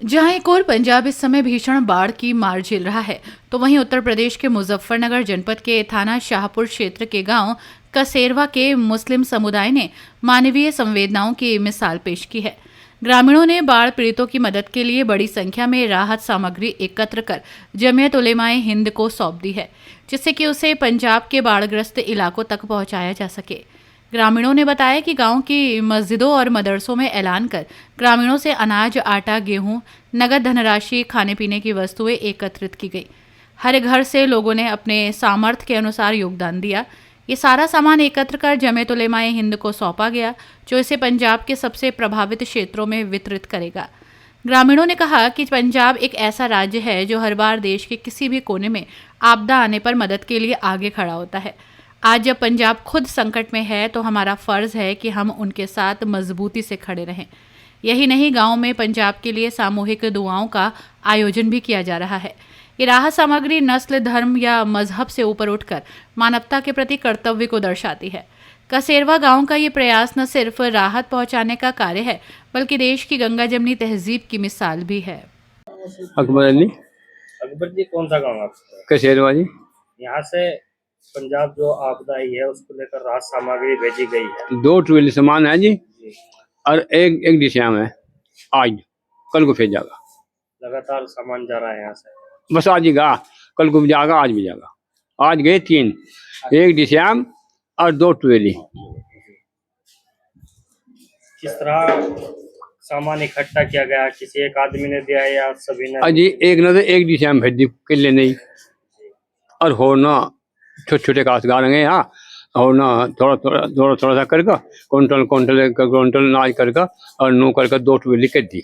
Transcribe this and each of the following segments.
जहां एक और पंजाब इस समय भीषण बाढ़ की मार झेल रहा है, तो वहीं उत्तर प्रदेश के मुजफ्फरनगर जनपद के थाना शाहपुर क्षेत्र के गांव कसेरवा के मुस्लिम समुदाय ने मानवीय संवेदनाओं की मिसाल पेश की है। ग्रामीणों ने बाढ़ पीड़ितों की मदद के लिए बड़ी संख्या में राहत सामग्री एकत्र कर जमीयत उलेमाए हिंद को सौंप दी है, जिससे कि उसे पंजाब के बाढ़ग्रस्त इलाकों तक पहुंचाया जा सके। ग्रामीणों ने बताया कि गांव की मस्जिदों और मदरसों में ऐलान कर ग्रामीणों से अनाज, आटा, गेहूं, नगद धनराशि, खाने पीने की वस्तुएं एकत्रित की गई। हर घर से लोगों ने अपने सामर्थ्य के अनुसार योगदान दिया। ये सारा सामान एकत्र कर जमीयत उलेमाए हिंद को सौंपा गया, जो इसे पंजाब के सबसे प्रभावित क्षेत्रों में वितरित करेगा। ग्रामीणों ने कहा कि पंजाब एक ऐसा राज्य है जो हर बार देश के किसी भी कोने में आपदा आने पर मदद के लिए आगे खड़ा होता है। आज जब पंजाब खुद संकट में है, तो हमारा फर्ज है कि हम उनके साथ मजबूती से खड़े रहें। यही नहीं, गांव में पंजाब के लिए सामूहिक दुआओं का आयोजन भी किया जा रहा है। ये राहत सामग्री नस्ल, धर्म या मजहब से ऊपर उठकर मानवता के प्रति कर्तव्य को दर्शाती है। कसेरवा गांव का ये प्रयास न सिर्फ राहत पहुंचाने का कार्य है, बल्कि देश की गंगा जमनी तहजीब की मिसाल भी है। अकबर अली। अकबर जी, कौन सा गाँव आपका? कसेरवा जी। यहाँ से पंजाब जो आपदा आई है उसको लेकर राहत सामग्री भेजी गई है। 2 ट्रिल सामान है जी, और एक डिशम है। आज कल को फिर जागा, लगातार सामान जा रहा है यहाँ से। बस आज ही गा, कल को भी जागा, आज भी जागा। आज गए 3, एक डिशम और 2 ट्वेली। किस तरह सामान इकट्ठा किया गया? किसी एक आदमी ने दिया या सभी ने? अजी एक न तो एक डिशम भेज दी किले नहीं, और हो ना छोटे छोटे काश्तकार हैं यहाँ, और ना थोड़ा सा करके क्विंटल नाज करके, और नू करके 2 ट्वेली कर दी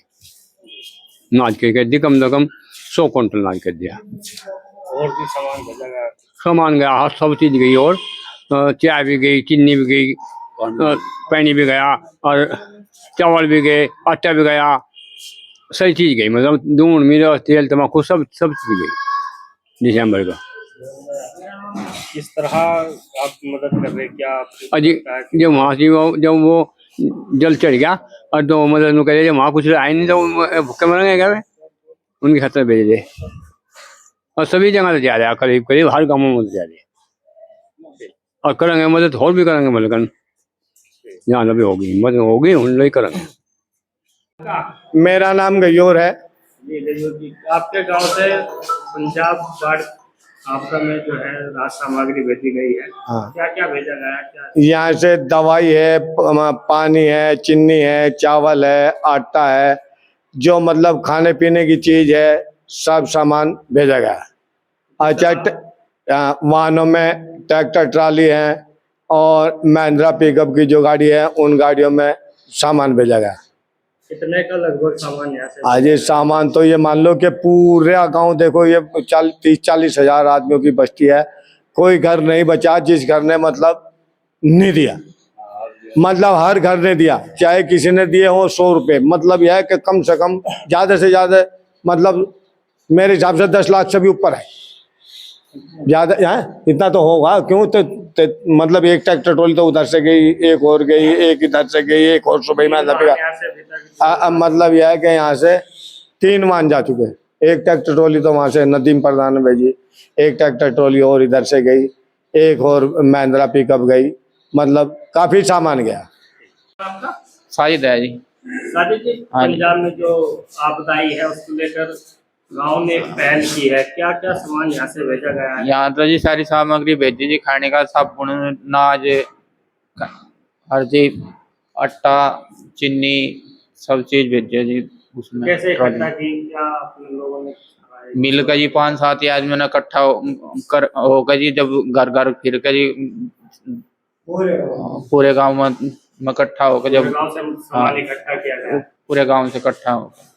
नाज कर दी। कम से कम 100 क्विंटल नाज कर दिया। और भी सामान भेजा गया? सामान गया, हाँ सब चीज गई, और चाय भी गई, चीनी भी गई, पानी भी गया, और चावल भी गए, आटा भी गया, सही चीज गई। मतलब दूध, मिर्च, तेल, तम्बाकू सब चीज गई दिसंबर का। किस तरह आप मदद कर रहे हैं? क्या अजी जब वहाँ से जब वो जल चढ़ गया, और तो मदद करे जब वहाँ कुछ आए नहीं, तो भूखे मरेंगे क्या वे? उनकी खतर भेज दे, और सभी जगह से जा रहे हैं, करीब करीब हर गाँव में मदद जा रही है, और करेंगे मदद, और भी करेंगे मदद। यहाँ भी होगी मदद, होगी उन लोग करेंगे। मेरा नाम गयूर है। जी, आपके गांव से पंजाब बाढ़ आपदा में जो है राहत सामग्री भेजी गई है। हाँ। क्या क्या भेजा गया? क्या यहाँ से दवाई है, पानी है, चीनी है, चावल है, आटा है, जो मतलब खाने पीने की चीज है, सब सामान भेजा गया। अच्छा, वाहनों में ट्रैक्टर, ट्राली है, और महिंद्रा पिकअप की जो गाड़ी है, उन गाड़ियों में सामान भेजा गया। कितने का लगभग सामान यहाँ से? आज ये सामान तो ये मान लो कि पूरा गांव, देखो ये 30-40 हजार आदमियों की बस्ती है। कोई घर नहीं बचा जिस घर ने मतलब नहीं दिया। मतलब हर घर ने दिया, चाहे किसी ने दिए हो 100 रुपये। मतलब यह है कि कम से कम ज्यादा से ज्यादा, मतलब मेरे हिसाब से 10 लाख से भी ऊपर है। ज्यादा है इतना तो होगा, क्यों तो मतलब एक ट्रैक्टर ट्रॉली तो उधर से गई, एक और गई, एक इधर से गई, एक और सुबह में मतलब यह है कि यहाँ से 3 वाहन जा चुके हैं। एक ट्रैक्टर ट्रॉली तो वहाँ से नदीम प्रधान ने भेजी, एक ट्रैक्टर ट्रॉली और इधर से गई, एक और महिंद्रा पिकअप गई। मतलब काफी सामान गया। साजिद है जी। साजिद जी, पंजाब में जो आपदा आई है उसको लेकर गांव ने एक पहल की है। क्या क्या सामान यहाँ से भेजा गया है? यहाँ तो जी सारी सामग्री भेजी जी, खाने का साबुन, नाज, हर चीज, आटा, चीनी, सब चीज भेजे जी। उसमें कैसे इकट्ठा की? क्या अपने लोगों ने मिल कर जी 5-7 आदमी ने इकट्ठा होकर जी, जब घर घर फिर कर जी पूरे गांव में इकट्ठा होकर, जब गांव से सामान इकट्ठा किया गया, पूरे गांव से इकट्ठा होकर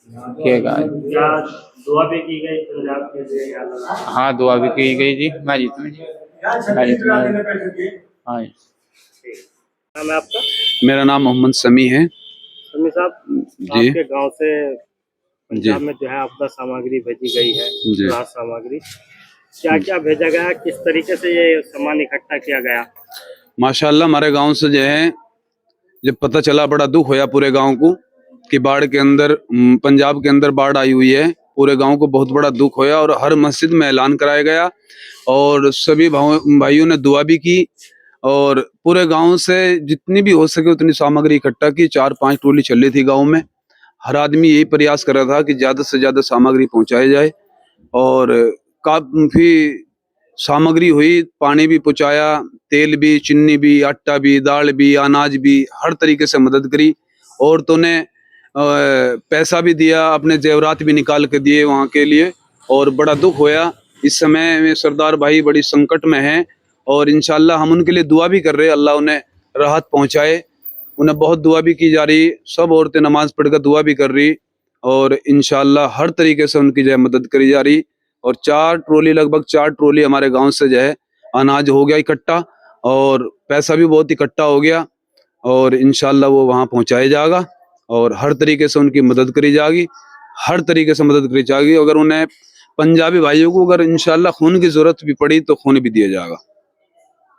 किया गया। दुआ भी की गई पंजाब के लिए? हाँ, दुआ भी की गई जी। मैं जीतूँ जी, मैं जीतूँ। हाँ जी। नाम है आपका? मेरा नाम मोहम्मद समी है। समी साहब, जी। आपके गांव से पंजाब में जो है आपदा सामग्री भेजी गई है, राहत सामग्री, क्या क्या भेजा गया? किस तरीके से ये सामान इकट्ठा किया गया? माशाल्लाह, हमारे गांव से जो है जब पता चला, बड़ा दुख होया पूरे गांव को, कि बाढ़ के अंदर पंजाब के अंदर बाढ़ आई हुई है। पूरे गांव को बहुत बड़ा दुख होया और हर मस्जिद में ऐलान कराया गया और सभी भाइयों ने दुआ भी की और पूरे गांव से जितनी भी हो सके उतनी सामग्री इकट्ठा की। 4-5 ट्रॉली चल रही थी गांव में। हर आदमी यही प्रयास कर रहा था कि ज्यादा से ज्यादा सामग्री पहुंचाई जाए और काफी सामग्री हुई। पानी भी पहुंचाया, तेल भी, चीनी भी, आटा भी, दाल भी, अनाज भी, हर तरीके से मदद करी। औरतों ने पैसा भी दिया, अपने जेवरात भी निकाल के दिए वहाँ के लिए और बड़ा दुख होया। इस समय में सरदार भाई बड़ी संकट में हैं और इंशाल्लाह हम उनके लिए दुआ भी कर रहे हैं, अल्लाह उन्हें राहत पहुँचाए। उन्हें बहुत दुआ भी की जा रही, सब औरतें नमाज पढ़कर दुआ भी कर रही और इंशाल्लाह हर तरीके से उनकी जो है मदद करी जा रही। और 4 ट्रॉली, लगभग 4 ट्रॉली हमारे गांव से जो है अनाज हो गया इकट्ठा और पैसा भी बहुत इकट्ठा हो गया और इंशाल्लाह वो वहाँ पहुँचाया जाएगा और हर तरीके से उनकी मदद करी जाएगी, हर तरीके से मदद करी जाएगी। अगर उन्हें पंजाबी भाइयों को अगर इंशाल्लाह खून की जरूरत भी पड़ी तो खून भी दिया जाएगा।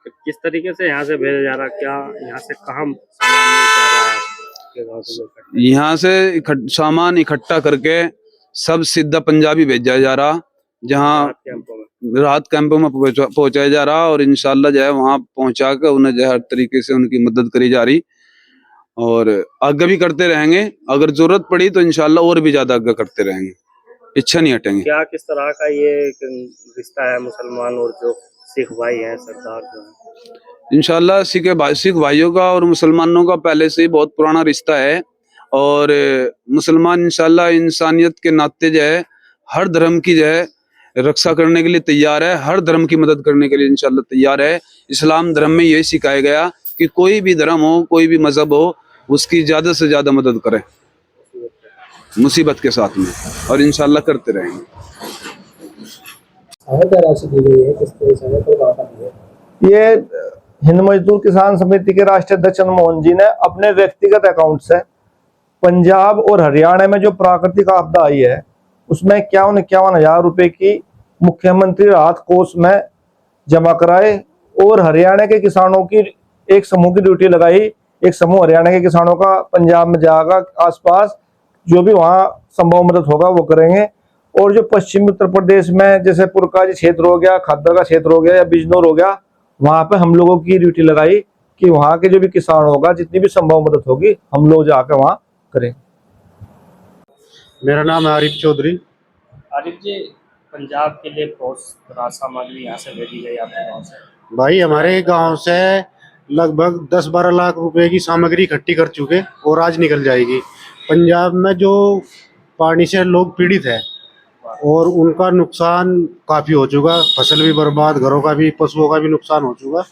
किस तरीके से यहाँ से भेजा जा रहा, क्या यहाँ से कहाँ सामान जा रहा है आपके गाँव से लोग? यहाँ से सामान इकट्ठा करके सब सीधा पंजाबी भेजा जा रहा, जहाँ राहत कैंपों में पहुंचाया जा रहा और इंशाल्लाह जो है वहाँ पहुंचा कर उन्हें जो है हर तरीके से उनकी मदद करी जा रही और आगे भी करते रहेंगे। अगर जरूरत पड़ी तो इंशाल्लाह और भी ज्यादा आगे करते रहेंगे, पीछे नहीं हटेंगे। क्या किस तरह का ये रिश्ता है मुसलमान और जो सिख भाई हैं सरदार जो है? इंशाल्लाह सिख भाइयों का और मुसलमानों का पहले से ही बहुत पुराना रिश्ता है और मुसलमान इंशाल्लाह इंसानियत के नाते जो है हर धर्म की जो है रक्षा करने के लिए तैयार है, हर धर्म की मदद करने के लिए इंशाल्लाह तैयार है। इस्लाम धर्म में यही सिखाया गया कि कोई भी धर्म हो, कोई भी मजहब हो, उसकी ज्यादा से ज्यादा मदद करें मुसीबत के साथ में और इंशाल्लाह करते रहेंगे। ये हिंद मजदूर किसान समिति के राष्ट्रीय अध्यक्ष मनमोहन जी ने अपने व्यक्तिगत अकाउंट से पंजाब और हरियाणा में जो प्राकृतिक आपदा आई है उसमें 51,000 रुपए की मुख्यमंत्री राहत कोष में जमा कराए और हरियाणा के किसानों की एक समूह की ड्यूटी लगाई। एक समूह हरियाणा के किसानों का पंजाब में जाएगा, आसपास जो भी वहाँ संभव मदद होगा वो करेंगे। और जो पश्चिमी उत्तर प्रदेश में जैसे पुरकाजी क्षेत्र हो गया, खद्दर का क्षेत्र हो गया या बिजनौर हो गया, वहाँ पे हम लोगों की ड्यूटी लगाई कि वहाँ के जो भी किसान होगा जितनी भी संभव मदद होगी हम लोग जाकर वहाँ करें। मेरा नाम है आरिफ चौधरी। आरिफ जी, पंजाब के लिए बहुत राहत सामग्री यहाँ से भेजी गई आपके गाँव से? भाई हमारे गांव से लगभग 10-12 लाख रुपए की सामग्री इकट्ठी कर चुके और आज निकल जाएगी। पंजाब में जो पानी से लोग पीड़ित है और उनका नुकसान काफ़ी हो चुका, फसल भी बर्बाद, घरों का भी, पशुओं का भी नुकसान हो चुका।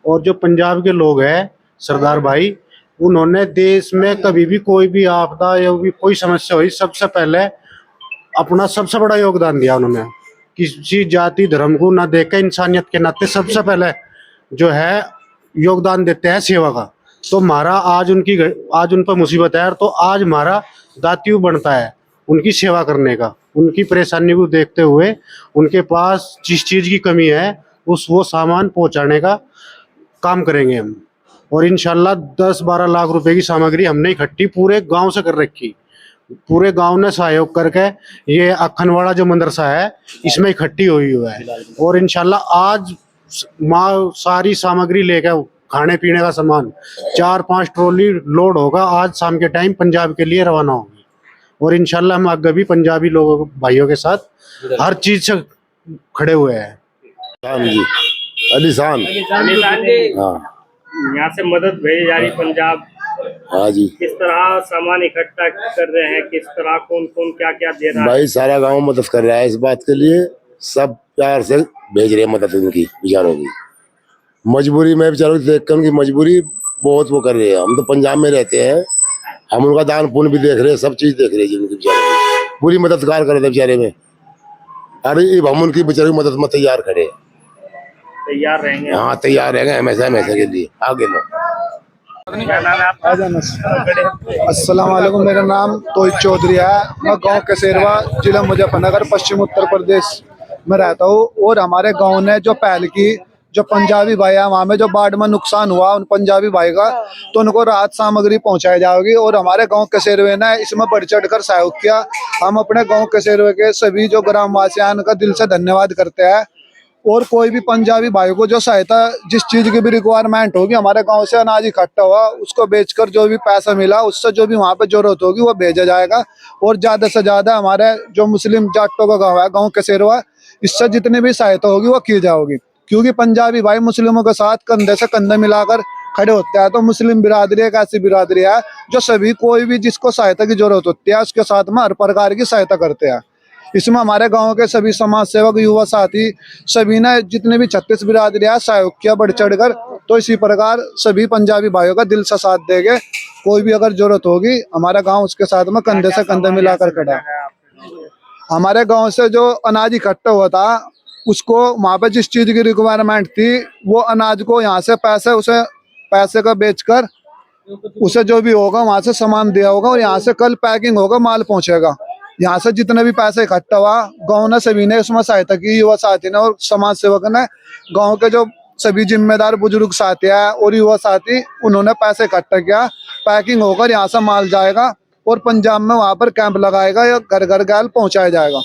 और जो पंजाब के लोग हैं सरदार भाई, उन्होंने देश में कभी भी कोई भी आपदा या भी कोई समस्या हुई सबसे पहले अपना सबसे बड़ा योगदान दिया। उन्होंने किसी जाति धर्म को ना देख के इंसानियत के नाते सबसे पहले जो है योगदान देते हैं सेवा का। तो हमारा आज उन पर मुसीबत है तो आज हमारा दायित्व बनता है उनकी सेवा करने का, उनकी परेशानी को देखते हुए उनके पास जिस चीज़ की कमी है वो सामान पहुंचाने का काम करेंगे हम। और इंशाल्लाह 10-12 लाख रुपए की सामग्री हमने इकट्ठी पूरे गांव से कर रखी। पूरे गांव ने सहयोग करके ये अखनवाड़ा जो मदरसा है इसमें इकट्ठी हुई है और इंशाल्लाह आज माँ सारी सामग्री लेकर खाने पीने का सामान 4-5 ट्रॉली लोड होगा, आज शाम के टाइम पंजाब के लिए रवाना होगी। और इंशाल्लाह हम आगे भी पंजाबी लोगों भाइयों के साथ हर चीज से खड़े हुए हैं। अलीशान हाँ, यहाँ से मदद भेजी जा रही पंजाब। हाँ जी, किस तरह सामान इकट्ठा कर रहे हैं, किस तरह कौन कौन क्या क्या दे रहा है? भाई सारा गांव मदद कर रहा है इस बात के लिए, सब प्यार से भेज रहे हैं मदद उनकी बेचारों की। मजबूरी में बेचारों की देख कर उनकी मजबूरी बहुत वो कर रहे हैं। हम तो पंजाब में रहते हैं, हम उनका दान पुण्य भी देख रहे हैं, सब चीज देख रहे हैं जिनकी बेचारे की पूरी मददगार कर रहे थे बेचारे में। अरे हम उनकी बेचारे की मदद में तैयार खड़े, तैयार रहेंगे। हाँ तैयार रहेंगे हमेशा हमेशा के लिए। आगे लो। क्या नाम है आपका? अस्सलाम वालेकुम, मेरा नाम तोहिद चौधरी है। मैं गांव कसेरवा, जिला मुजफ्फरनगर, पश्चिम उत्तर प्रदेश में रहता हूँ। और हमारे गांव ने जो पहल की जो पंजाबी भाई है वहाँ में जो बाढ़ में नुकसान हुआ उन पंजाबी भाई का, तो उनको राहत सामग्री पहुंचाई जाएगी। और हमारे गांव कसेरवे ने इसमें बढ़ चढ़ कर सहयोग किया। हम अपने गांव कसेरवे के सभी जो ग्रामवासी हैं उनका दिल से धन्यवाद करते हैं। और कोई भी पंजाबी भाई को जो सहायता जिस चीज की भी रिक्वायरमेंट होगी, हमारे गांव से अनाज इकट्ठा हुआ उसको बेचकर जो भी पैसा मिला उससे जो भी वहाँ पे जरूरत होगी वो भेजा जाएगा। और ज्यादा से ज्यादा हमारे जो मुस्लिम जाटों का गाँव है, गाँव कसेरवा, इससे जितनी भी सहायता होगी वो की जाएगी। क्योंकि पंजाबी भाई मुस्लिमों के साथ कंधे से कंधे मिलाकर खड़े होते हैं। तो मुस्लिम बिरादरी एक ऐसी बिरादरी है जो सभी कोई भी जिसको सहायता की जरूरत होती है उसके साथ में हर प्रकार की सहायता करते हैं। इसमें हमारे गांव के सभी समाज सेवक, युवा साथी सभी ने जितने भी 36 बिरादरियां सहयोग किया बढ़ चढ़कर। तो इसी प्रकार सभी पंजाबी भाइयों का दिल से साथ देंगे। कोई भी अगर जरूरत होगी हमारा गांव उसके साथ में कंधे से कंधे मिलाकर खड़ा है। हमारे गांव से जो अनाज इकट्ठा हुआ था उसको वहाँ पे जिस चीज की रिक्वायरमेंट थी वो अनाज को यहाँ से पैसे का बेचकर उसे जो भी होगा वहाँ से सामान दिया होगा और यहाँ से कल पैकिंग होगा, माल पहुंचेगा। यहाँ से जितने भी पैसे इकट्ठा हुआ गाँव ने सभी ने उसमें सहायता की, युवा साथी ने और समाज सेवक ने, गाँव के जो सभी जिम्मेदार बुजुर्ग साथी है और युवा साथी, उन्होंने पैसे इकट्ठा किया। पैकिंग होकर यहाँ से माल जाएगा और पंजाब में वहाँ पर कैंप लगाएगा या घर घर गैल पहुँचाया जाएगा।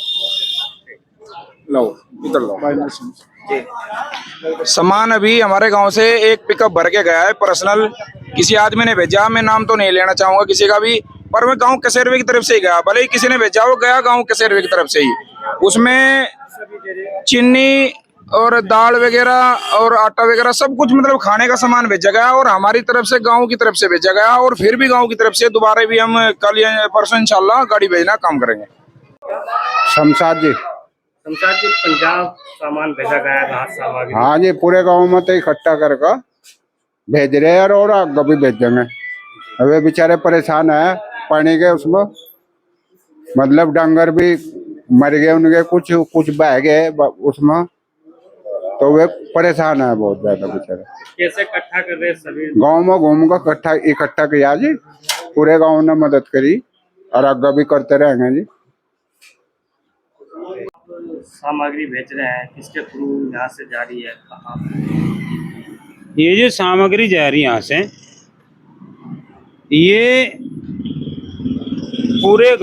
सामान अभी हमारे गांव से एक पिकअप भर के गया है पर्सनल, किसी आदमी ने भेजा, मैं नाम तो नहीं लेना चाहूंगा किसी का भी, पर मैं गांव कसेरवे की तरफ से ही गया, भले ही किसी ने भेजा वो गया गांव कसेरवे की तरफ से ही। उसमें चीनी और दाल वगैरह और आटा वगैरह सब कुछ मतलब खाने का सामान भेजा गया और हमारी तरफ से गांव की तरफ से भेजा गया। और फिर भी गांव की तरफ से दोबारा भी हम कल या परसों इंशाल्लाह गाड़ी भेजना काम करेंगे। शमशाद जी पंजाब सामान भेजा गया है, राहत सामग्री। हाँ जी, पूरे गांव में तो इकट्ठा करके भेज रहे हैं और आगे भी भेजेंगे। अबे बेचारे परेशान है पानी के उसमें, मतलब डंगर भी मर गए उनके, कुछ बह गए उसमें, तो वे परेशान है बहुत ज्यादा बेचारे। कैसे इकट्ठा कर रहे सभी? गांव में घूम कर इकट्ठा किया जी, पूरे गांव ने मदद करी और आगे भी करते रहेंगे जी। सामग्री भेज रहे हैं किसके थ्रू यहाँ से जारी है? ये जो सामग्री जा रही है यहाँ से, ये पूरे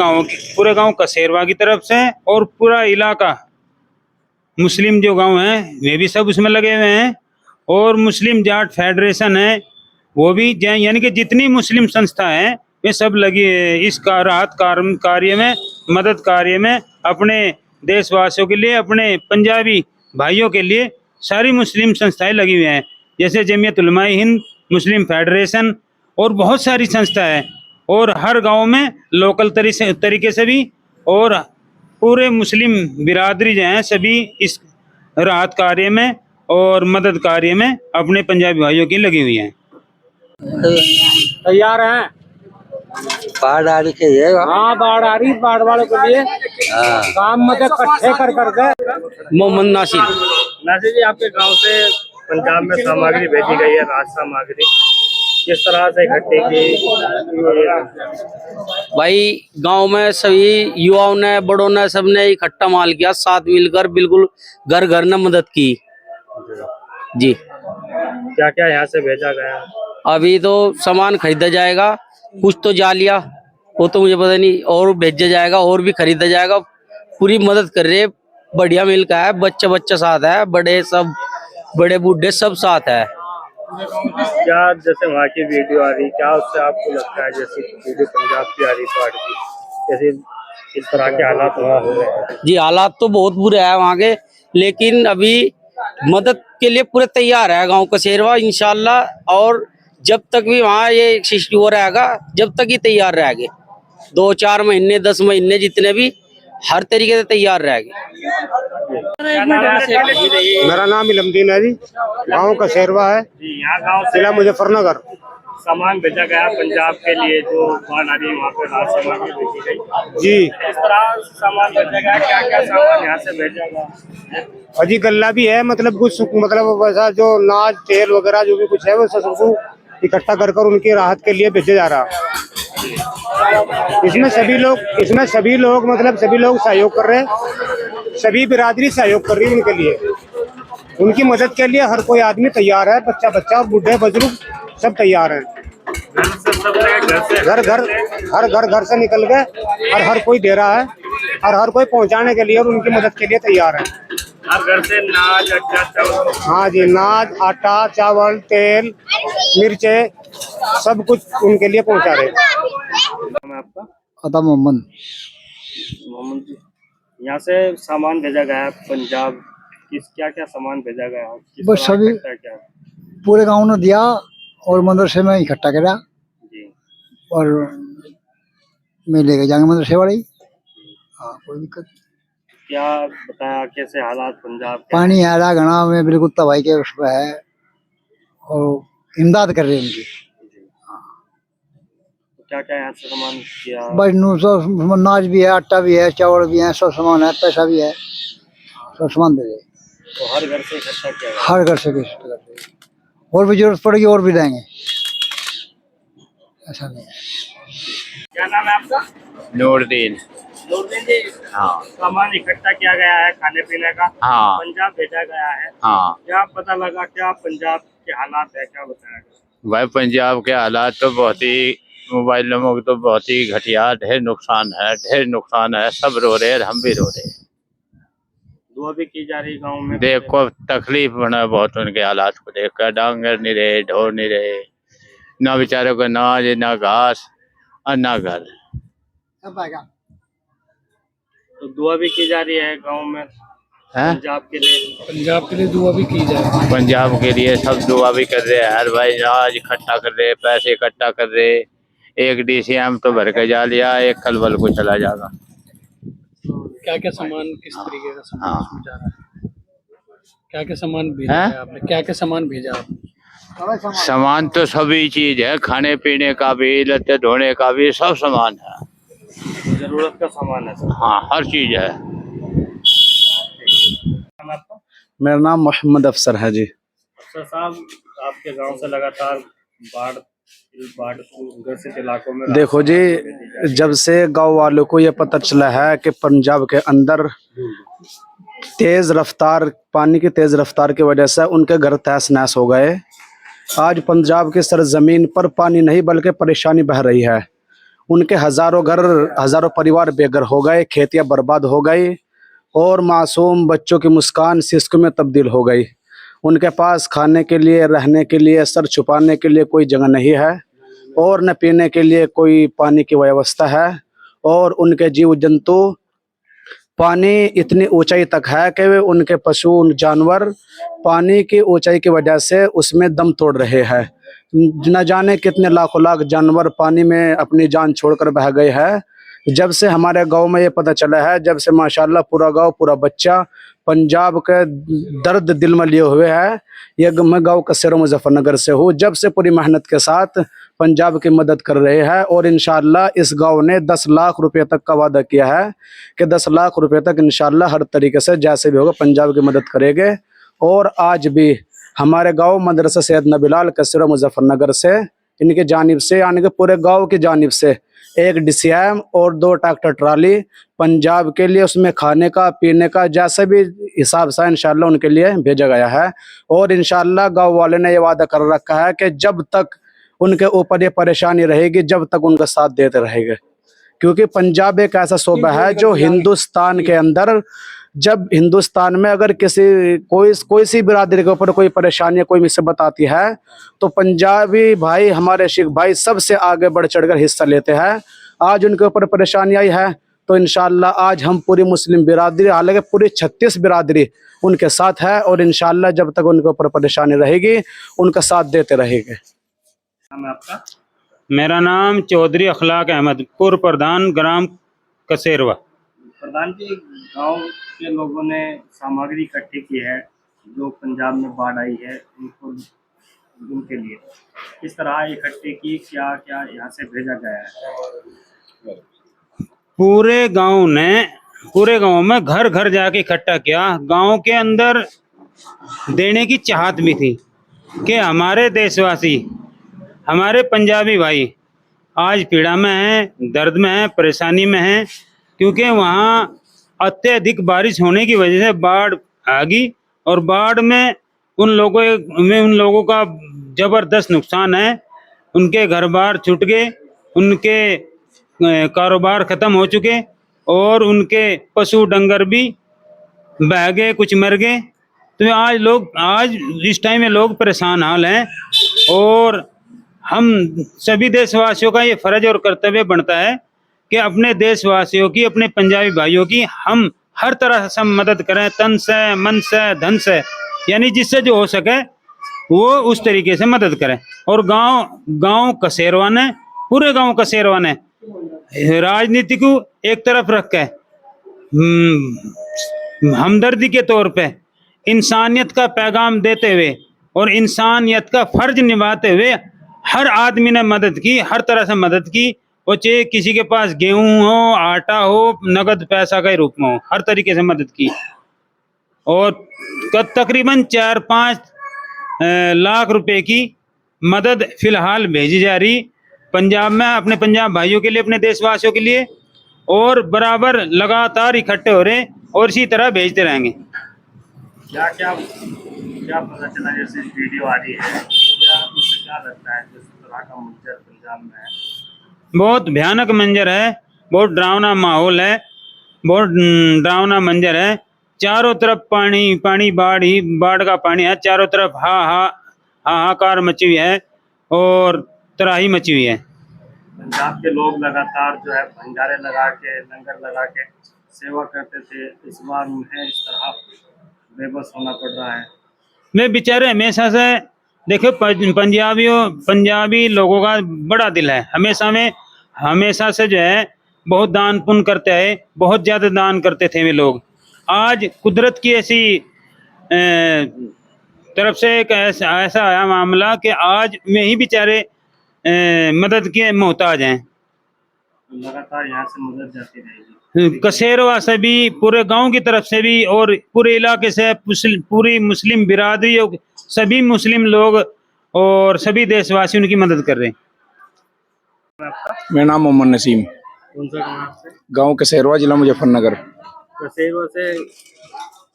गांव कसेरवा की तरफ से और पूरा इलाका मुस्लिम जो गांव हैं वे भी सब उसमें लगे हुए हैं। और मुस्लिम जाट फेडरेशन है वो भी, यानी कि जितनी मुस्लिम संस्था है वे सब लगी है इस राहत कार्य में, मदद कार्य में, अपने देशवासियों के लिए, अपने पंजाबी भाइयों के लिए सारी मुस्लिम संस्थाएं लगी हुई हैं। जैसे जमीयत उलमाए हिंद, मुस्लिम फेडरेशन और बहुत सारी संस्था है। और हर गांव में लोकल तरीके से भी और पूरे मुस्लिम बिरादरी जो हैं सभी इस राहत कार्य में और मदद कार्य में अपने पंजाबी भाइयों की लगी हुई हैं। तैयार हैं? बाढ़ आ रही है। हाँ, बाढ़ आ रही, बाढ़ वालों के लिए काम मतलब इकट्ठे कर करके। मोहम्मद नासिर जी, आपके गांव से पंजाब में सामग्री भेजी गई है, राहत सामग्री, किस तरह से इकट्ठी की? भाई गांव में सभी युवाओं ने, बड़ों ने, सबने इकट्ठा माल किया, साथ मिलकर बिल्कुल घर घर ने मदद की जी। क्या क्या यहाँ से भेजा गया? अभी तो सामान खरीदा जाएगा, कुछ तो जा लिया, वो तो मुझे पता नहीं, और भेजा जाएगा और भी खरीदा जाएगा। पूरी मदद कर रहे, बढ़िया मिल का है, बच्चा साथ है, बड़े सब, बड़े बूढ़े सब साथ है। क्या जैसे वहाँ की वीडियो आ रही, क्या उससे आपको लगता है जैसे वीडियो पंजाब की आ रही बाढ़ की, जैसे इस तरह के हालात वहाँ हो रहे हैं? जी, हालात तो बहुत बुरे हैं वहाँ के, लेकिन अभी मदद के लिए पूरे तैयार है गांव कसेरवा इंशाल्लाह। और जब तक भी वहाँ ये सिस्टम हो रहेगा, जब तक ही तैयार रहेंगे, 2-4 महीने 10 महीने जितने भी, हर तरीके से तैयार रहेंगे। मेरा नाम इलमदीन है जी, गांव कसेरवा है, जिला मुजफ्फरनगर। सामान भेजा गया पंजाब के लिए, जो बाढ़ आ रही है वहाँ पे राहत सामग्री भेजी गई जी। इस तरह सामान भेजा गया, क्या क्या सामान यहाँ से भेजा गया? अजी गल्ला भी है, मतलब कुछ मतलब वैसा जो नाज तेल वगैरह जो भी कुछ है वो सबको इकट्ठा कर उनकी राहत के लिए भेजा जा रहा। इसमें सभी लोग मतलब सभी लोग सहयोग कर रहे हैं, सभी बिरादरी सहयोग कर रही है उनके लिए। उनकी मदद के लिए हर कोई आदमी तैयार है, बच्चा बच्चा बूढ़े बुजुर्ग सब तैयार हैं। घर से निकल गए और हर कोई दे रहा है और हर कोई पहुंचाने के लिए और उनकी मदद के लिए तैयार है। हर घर से नाज, आटा, चावल। हाँ जी, नाज, आटा, चावल, तेल, मिर्चे सब कुछ उनके लिए पहुंचा रहे हैं। आपका अता मोहम्मद। मोहम्मद जी, यहाँ से सामान भेजा गया है पंजाब, क्या क्या सामान भेजा गया है? बस सभी क्या पूरे गांव ने दिया और मदरसे में इकट्ठा करा जी, और मैं लेके जाएंगे मदरसे वाले। हाँ, कोई दिक्कत। क्या बताया कैसे हालात पंजाब के? पानी आ रहा घना में बिल्कुल तबाही के उस पर है और इमदाद कर रहे हैं उनकी। क्या क्या यहाँ से सामान किया? बस नाज भी है, आटा भी है, चावल भी है, सब सामान है, पैसा भी है, सब सामान दे रहे। तो हर घर से इकट्ठा किया गया? हर घर से इकट्ठा कर रहे, और भी जरूरत पड़ेगी और भी देंगे, ऐसा नहीं है। क्या नाम है आपका? नूरदीन। नूरदीन जी, हाँ सामान इकट्ठा किया गया है खाने पीने का, हाँ पंजाब भेजा गया है। हाँ क्या पता लगा, क्या पंजाब के हालात है, क्या बताया? भाई पंजाब के हालात तो बहुत ही, मोबाइलों में तो बहुत ही घटिया, ढेर नुकसान है, सब रो रहे हैं, हम भी रो रहे हैं। दुआ भी की जा रही गांव में। देखो तकलीफ बना बहुत उनके हालात को देख कर, डांगर नहीं रहे, ढोर नहीं रहे, ना बेचारों को नाज, ना घास और ना घर। तो दुआ भी की जा रही है गांव में पंजाब के लिए। पंजाब के लिए दुआ भी की जाए। पंजाब के लिए सब दुआ भी कर रहे हैं, हर भाई नाज इकट्ठा कर रहे, पैसे इकट्ठा कर रहे। एक DCM तो भर के जा लिया, एक कल बल को चला जाएगा। क्या क्या सामान किस तरीके का सामान हाँ। उसमें जा रहा है? क्या क्या सामान भेजा है आपने? क्या क्या सामान भेजा आपने? सामान तो सभी चीज है, खाने पीने का भी, लत्ते धोने का भी, सब सामान है। जरूरत का सामान है सब। हाँ, हर चीज है। नाम आपका? मेरा नाम मोहम्मद अफसर है जी। अफसर साहब, आपके गांव से लगातार बाढ़ ग्रसित इलाकों में देखो जी, जब से गांव वालों को ये पता चला है कि पंजाब के अंदर पानी की तेज रफ्तार की वजह से उनके घर तहस नहस हो गए। आज पंजाब की सरजमीन पर पानी नहीं बल्कि परेशानी बह रही है। उनके हजारों परिवार बेघर हो गए, खेतियां बर्बाद हो गई और मासूम बच्चों की मुस्कान सिस्क में तब्दील हो गई। उनके पास खाने के लिए, रहने के लिए, सर छुपाने के लिए कोई जगह नहीं है और न पीने के लिए कोई पानी की व्यवस्था है। और उनके जीव जंतु पानी इतनी ऊंचाई तक है कि वे उनके पशु जानवर पानी की ऊंचाई की वजह से उसमें दम तोड़ रहे हैं। न जाने कितने लाखों लाख जानवर पानी में अपनी जान छोड़कर बह गए हैं। जब से हमारे गांव में ये पता चला है, जब से माशाल्लाह पूरा गांव, पूरा बच्चा पंजाब के दर्द दिल में लिए हुए है। ये मैं गांव कसेरा मुजफ्फरनगर से हूँ। जब से पूरी मेहनत के साथ पंजाब की मदद कर रहे हैं और इंशाल्लाह इस गांव ने 10 लाख रुपए तक का वादा किया है कि 10 लाख रुपए तक इंशाल्लाह हर तरीके से जैसे भी होगा पंजाब की मदद करेंगे। और आज भी हमारे गाँव मदरसा सैयद नबीलाल कसेरा मुजफ्फरनगर से, इनके जानिब से, यानी कि पूरे गाँव की जानिब से 1 DCM और 2 ट्रैक्टर ट्राली पंजाब के लिए, उसमें खाने का, पीने का, जैसे भी हिसाब से इंशाल्लाह उनके लिए भेजा गया है। और इंशाल्लाह गांव वाले ने ये वादा कर रखा है कि जब तक उनके ऊपर ये परेशानी रहेगी, जब तक उनका साथ देते रहेंगे। क्योंकि पंजाब एक ऐसा सूबा है जो हिंदुस्तान के अंदर, जब हिंदुस्तान में अगर कोई सी बिरादरी के ऊपर कोई परेशानी, कोई मुसीबत आती है तो पंजाबी भाई, हमारे सिख भाई सबसे आगे बढ़ चढ़कर हिस्सा लेते हैं। आज उनके ऊपर परेशानी आई है तो इंशाल्लाह आज हम पूरी मुस्लिम बिरादरी, हालांकि पूरी 36 बिरादरी उनके साथ है और इंशाल्लाह जब तक उनके ऊपर परेशानी रहेगी उनका साथ देते रहेंगे। आपका? मेरा नाम चौधरी अखलाक अहमद, पूर्व प्रधान ग्राम कसेरवा। प्रधान जी, गांव के लोगों ने सामग्री इकट्ठी की है जो पंजाब में बाढ़ आई है, उनके लिए किस तरह इकट्ठी की, क्या क्या यहाँ से भेजा गया है? पूरे गांव में घर घर जाके इकट्ठा किया। गांव के अंदर देने की चाहत भी थी कि हमारे देशवासी, हमारे पंजाबी भाई आज पीड़ा में हैं, दर्द में हैं, परेशानी में हैं, क्योंकि वहाँ अत्यधिक बारिश होने की वजह से बाढ़ आ गई और बाढ़ में उन लोगों का जबरदस्त नुकसान है। उनके घर बार छूट गए, उनके कारोबार खत्म हो चुके और उनके पशु डंगर भी बह गए, कुछ मर गए। तो आज इस टाइम में लोग परेशान हाल हैं और हम सभी देशवासियों का ये फर्ज और कर्तव्य बनता है कि अपने देशवासियों की, अपने पंजाबी भाइयों की हम हर तरह से मदद करें, तन से, मन से, धन से, यानी जिससे जो हो सके वो उस तरीके से मदद करें। और गांव कसेरवा ने, पूरे गांव कसेरवा ने राजनीति को एक तरफ रख के हमदर्दी के तौर पे इंसानियत का पैगाम देते हुए और इंसानियत का फर्ज निभाते हुए हर आदमी ने मदद की, हर तरह से मदद की। वो चाहे किसी के पास गेहूं हो, आटा हो, नगद पैसा के रूप में हो, हर तरीके से मदद की। और तकरीबन 4-5 लाख रुपए की मदद फिलहाल भेजी जा रही पंजाब में, अपने पंजाब भाइयों के लिए, अपने देशवासियों के लिए, और बराबर लगातार इकट्ठे हो रहे और इसी तरह भेजते रहेंगे। क्या पता चला जैसे वीडियो आ रही है, उससे क्या लगता है जिस तरह का मंजर पंजाब में है? बहुत भयानक मंजर है, बहुत डरावना माहौल है, बहुत डरावना मंजर है। चारों तरफ पानी बाढ़ का पानी है, चारों तरफ हाहाकार मची हुई है और तराही मची हुई है। पंजाब के लोग लगातार जो है भंडारे लगा के, लंगर लगा के सेवा करते थे, इस बार उन्हें इस तरह बेबस होना पड़ रहा है। मैं बेचारे हमेशा से देखो, पंजाबी लोगों का बड़ा दिल है, हमेशा से जो है बहुत दान पुण्य करते हैं, बहुत ज्यादा दान करते थे वे लोग। आज कुदरत की ऐसी तरफ से एक ऐसा आया मामला कि आज में ही बेचारे मदद के मोहताज हैं। लगातार यहाँ से मदद जाती रहेगी, कसेरवा से भी, पूरे गांव की तरफ से भी और पूरे इलाके से पूरी मुस्लिम बिरादरी, सभी मुस्लिम लोग और सभी देशवासी उनकी मदद कर रहे हैं। मेरा नाम मोहम्मद नसीम, कौन सा गाँव से? गांव कसेरवा, जिला मुजफ्फरनगर। कसेरवा से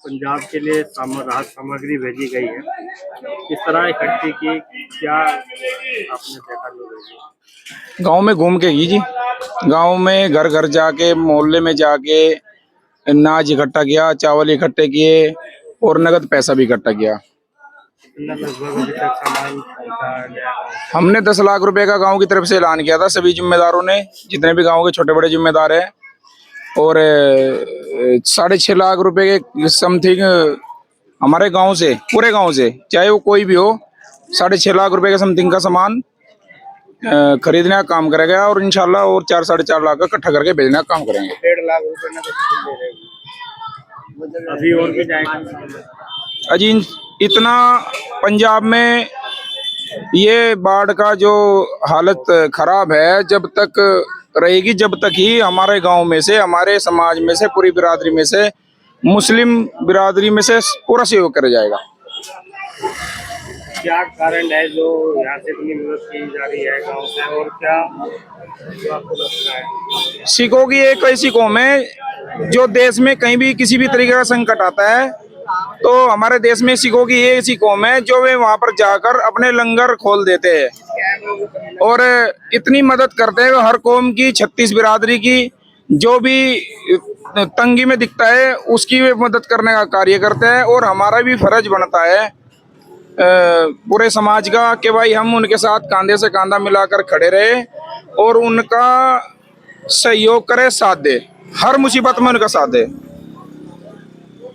पंजाब के लिए राहत सामग्री भेजी गई है, किस तरह इकट्ठी की, क्या आपने देखा लोग? गांव में घूम के की जी, गांव में घर घर जाके, मोहल्ले में जाके अनाज इकट्ठा किया, चावल इकट्ठे किए और नगद पैसा भी इकट्ठा किया। लगभग अभी तक सामान पहुंचाया गया? हमने 10 लाख रुपए का गांव की तरफ से ऐलान किया था, सभी जिम्मेदारों ने, जितने भी गांव के छोटे बड़े जिम्मेदार हैं, और 6.5 लाख रुपए के समथिंग हमारे गांव से, पूरे गांव से, चाहे वो कोई भी हो, 6.5 लाख रुपए के समथिंग का सामान खरीदने का काम करेगा और इंशाल्लाह और 4-4.5 लाख का इकट्ठा करके भेजने का काम करेंगे। 1.5 लाख रुपए अभी और भी जाएगा। अजी इतना पंजाब में ये बाढ़ का जो हालत खराब है, जब तक रहेगी, जब तक ही हमारे गांव में से, हमारे समाज में से, पूरी बिरादरी में से, मुस्लिम बिरादरी में से पूरा सहयोग करा जाएगा। क्या कारण है जो यहाँ से इतनी मदद की जा रही है गांव से, और क्या जो आपको लगता है? सिखों की एक ऐसी कौम है जो देश में कहीं भी किसी भी तरीके का संकट आता है तो हमारे देश में सिखों की ये ऐसी कौम है जो वे वहां पर जाकर अपने लंगर खोल देते हैं और इतनी मदद करते हैं। हर कौम की, 36 बिरादरी की जो भी तंगी में दिखता है उसकी वे मदद करने का कार्य करते हैं और हमारा भी फर्ज बनता है पूरे समाज का कि भाई हम उनके साथ कांधे से कांधा मिलाकर खड़े रहे और उनका सहयोग करें, साथ दे, हर मुसीबत में उनका साथ दे।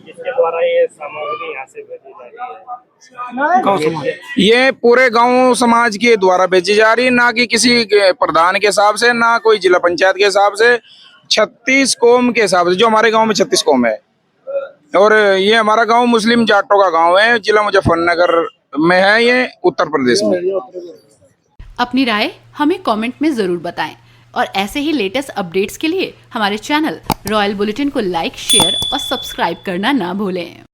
इसके द्वारा ये सामग्री यहाँ से भेजी जा रही है, ये पूरे गांव समाज के द्वारा भेजी जा रही है, ना कि किसी प्रधान के हिसाब से, ना कोई जिला पंचायत के हिसाब से, 36 कौम के हिसाब से। जो हमारे गांव में 36 कौम है और ये हमारा गांव मुस्लिम जाटों का गांव है, जिला मुजफ्फरनगर में है, ये उत्तर प्रदेश में। अपनी राय हमें कमेंट में जरूर बताएं और ऐसे ही लेटेस्ट अपडेट्स के लिए हमारे चैनल रॉयल बुलेटिन को लाइक, शेयर और सब्सक्राइब करना ना भूलें।